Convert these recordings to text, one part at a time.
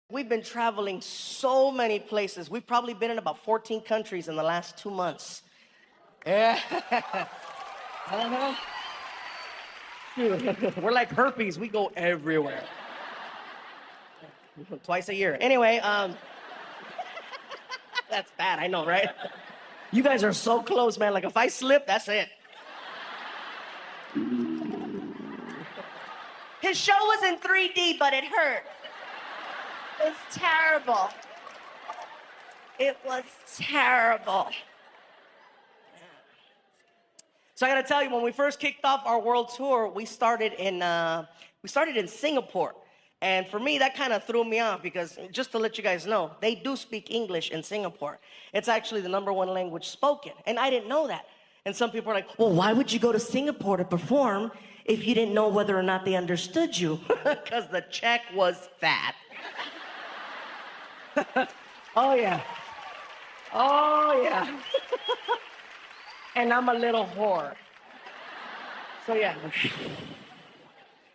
We've been traveling so many places. We've probably been in about 14 countries in the last 2 months. Yeah. Uh-huh. We're like herpes. We go everywhere. Twice a year. Anyway, that's bad. I know, right? You guys are so close, man. Like if I slip, that's it. His show was in 3D, but it hurt. It was terrible. It was terrible. So I gotta tell you, when we first kicked off our world tour, we started in Singapore. And for me, that kind of threw me off because, just to let you guys know, they do speak English in Singapore. It's actually the #1 language spoken, and I didn't know that. And some people are like, well, why would you go to Singapore to perform if you didn't know whether or not they understood you? Because the check was fat. Oh, yeah. Oh, yeah. And I'm a little whore. So, yeah.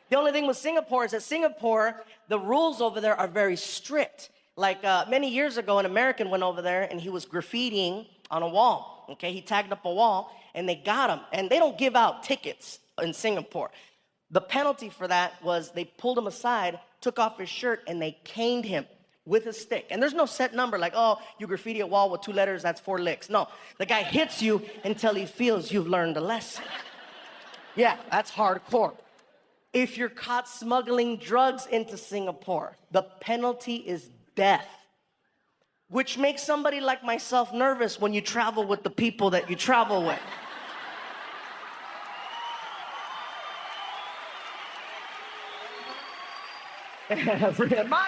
The only thing with Singapore is that Singapore, the rules over there are very strict. Like many years ago, an American went over there and he was graffitiing on a wall. Okay, he tagged up a wall and they got him. And they don't give out tickets in Singapore. The penalty for that was they pulled him aside, took off his shirt, and they caned him with a stick. And there's no set number like, oh, you graffiti a wall with 2 letters, that's 4 licks. No, the guy hits you until he feels you've learned a lesson. Yeah, that's hardcore. If you're caught smuggling drugs into Singapore, the penalty is death, which makes somebody like myself nervous when you travel with the people that you travel with. Marty!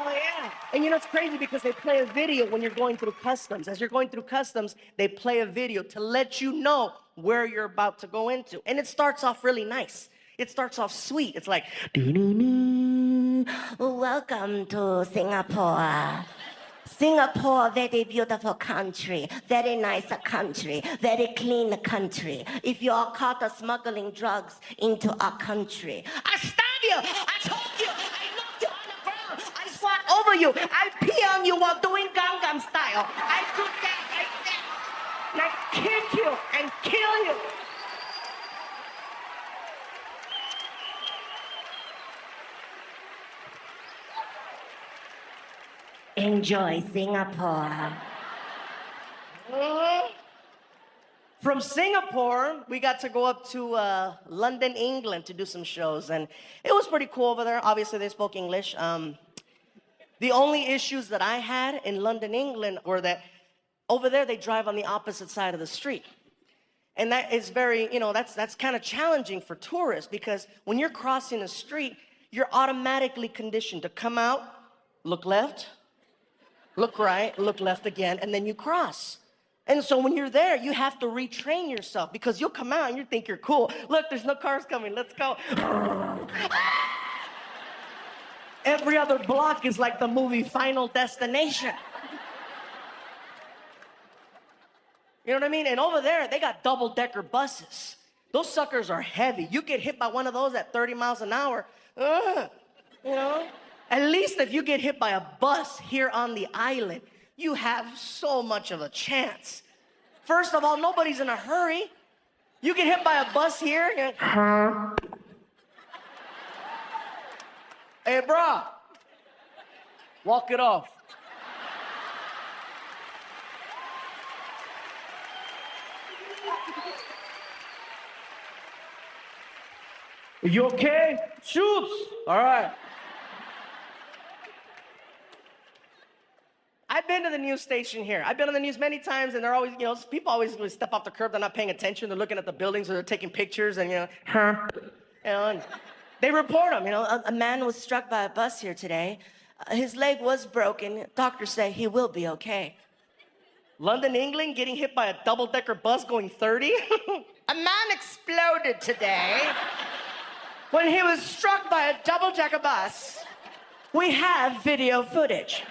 Oh, yeah. And you know, it's crazy because they play a video when you're going through customs. As you're going through customs, they play a video to let you know where you're about to go into. And it starts off really nice. It starts off sweet. It's like, welcome to Singapore. Singapore, very beautiful country, very nice country, very clean country. If you are caught smuggling drugs into our country, I stab you, I choke you, I knock you on the ground, I swat over you, I pee on you while doing Gangnam style. I do that like that, and I kick you and kill you. Enjoy Singapore. From Singapore, we got to go up to London, England to do some shows. And it was pretty cool over there. Obviously, they spoke English. The only issues that I had in London, England were that over there, they drive on the opposite side of the street. And that is very, that's kind of challenging for tourists because when you're crossing a street, you're automatically conditioned to come out, look left, look right, look left again, and then you cross. And so when you're there, you have to retrain yourself because you'll come out and you think you're cool. Look, there's no cars coming, let's go. Every other block is like the movie Final Destination. You know what I mean? And over there, they got double-decker buses. Those suckers are heavy. You get hit by one of those at 30 miles an hour, you know? At least if you get hit by a bus here on the island, you have so much of a chance. First of all, nobody's in a hurry. You get hit by a bus here. Hey, bro, walk it off. Are you okay? Shoots. All right. I've been to the news station here. I've been on the news many times, and they're always, people always step off the curb. They're not paying attention. They're looking at the buildings, or they're taking pictures, and and they report them. A man was struck by a bus here today. His leg was broken. Doctors say he will be okay. London, England, getting hit by a double-decker bus going 30. A man exploded today when he was struck by a double-decker bus. We have video footage.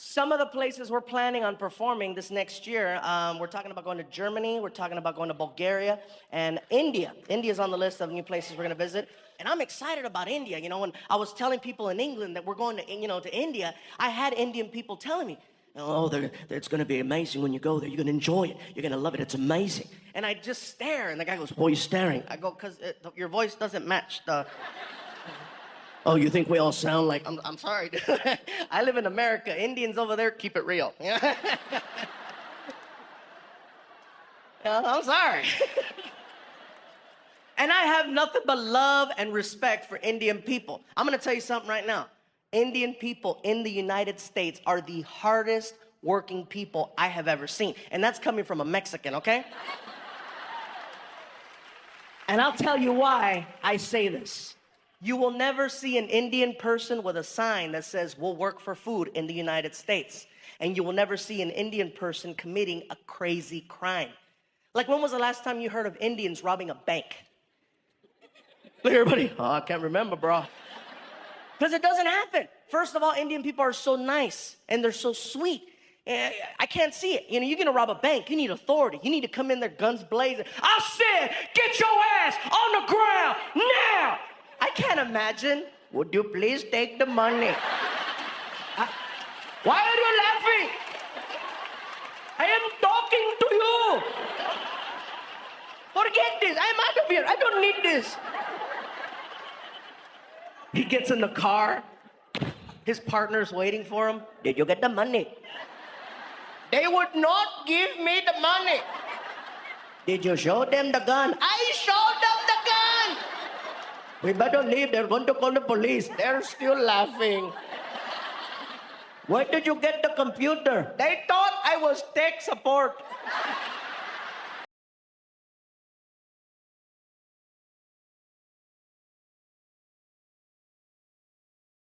Some of the places we're planning on performing this next year, we're talking about going to Germany, we're talking about going to Bulgaria, and India. India's on the list of new places we're gonna visit. And I'm excited about India. You know, when I was telling people in England that we're going to, to India, I had Indian people telling me, oh, it's gonna be amazing when you go there. You're gonna enjoy it. You're gonna love it. It's amazing. And I just stare, and the guy goes, "Why are you staring?" I go, "Cause your voice doesn't match the." Oh, you think we all sound like? I'm sorry. I live in America. Indians over there keep it real. I'm sorry. And I have nothing but love and respect for Indian people. I'm gonna tell you something right now. Indian people in the United States are the hardest working people I have ever seen. And that's coming from a Mexican, okay? And I'll tell you why I say this. You will never see an Indian person with a sign that says, "We'll work for food" in the United States. And you will never see an Indian person committing a crazy crime. Like, when was the last time you heard of Indians robbing a bank? Look, everybody, oh, I can't remember, bro. Because it doesn't happen. First of all, Indian people are so nice and they're so sweet. I can't see it. You know, you're gonna rob a bank, you need authority. You need to come in there guns blazing. I said, get your ass on the ground now! I can't imagine. Would you please take the money? Why are you laughing? I am talking to you. Forget this. I'm out of here. I don't need this. He gets in the car. His partner's waiting for him. Did you get the money? They would not give me the money. Did you show them the gun? I showed them the gun. We better leave. They're going to call the police. They're still laughing. Where did you get the computer? They thought I was tech support.